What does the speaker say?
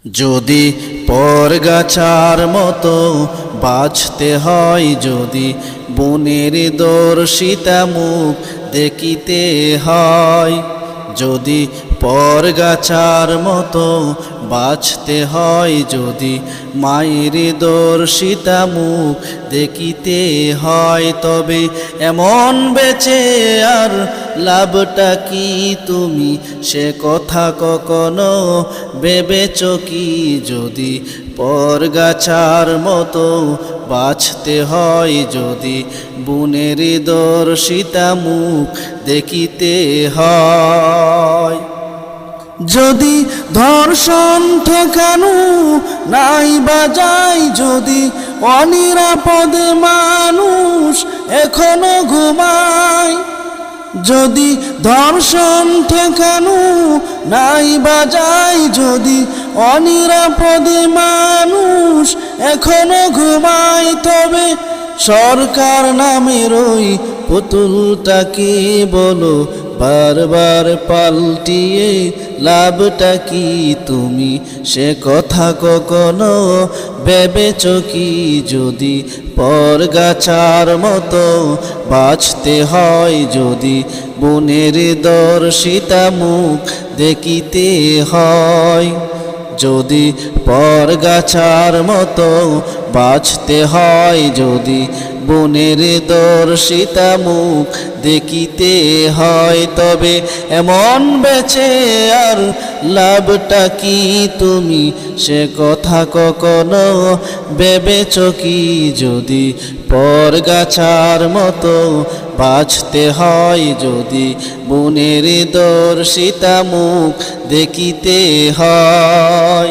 যদি পরগাছার মতো বাঁচতে হয়, যদি বনের দর্শিতা মুখ দেখিতে হয়, যদি পরগাছার মতো বাঁচতে হয়, যদি মায়ের দর্শিতা মুখ দেখিতে হয়, তবে এমন বেঁচে আর লাভটা কি তুমি সে কথা কখনো ভেবেছ কি? যদি পরগাছার মতো বাঁচতে হয়, যদি বনের দর্শিতা মুখ দেখিতে হয়, যদি ধর্ষণ ঠেকানো নাই বাজায়, যদি অনিরাপদে মানুষ এখনো ঘুমায়, যদি ধর্ষণ ঠেকানো নাই বাজায়, যদি অনিরাপদে মানুষ এখনো ঘুমায়, তবে সরকার নামের ওই পুতুলটাকে বলো বারবার পাল্টিয়ে লাভটা কি তুমি সে কথা কখনো ভেবেছ কি? যদি পরগাছার মতো বাঁচতে হয়, যদি বনের দর্শিতা মুখ দেখিতে হয়, যদি পরগাছার মতো বাঁচতে হয়, যদি বনের দর্শিতা মুখ দেখিতে হয়, তবে এমন বেঁচে আর লাভটা কি তুমি সে কথা কখনো ভেবেছ কি? যদি পরগাছার মতো বাঁচতে হয়, যদি বনের দর্শিতা মুখ দেখিতে হয়।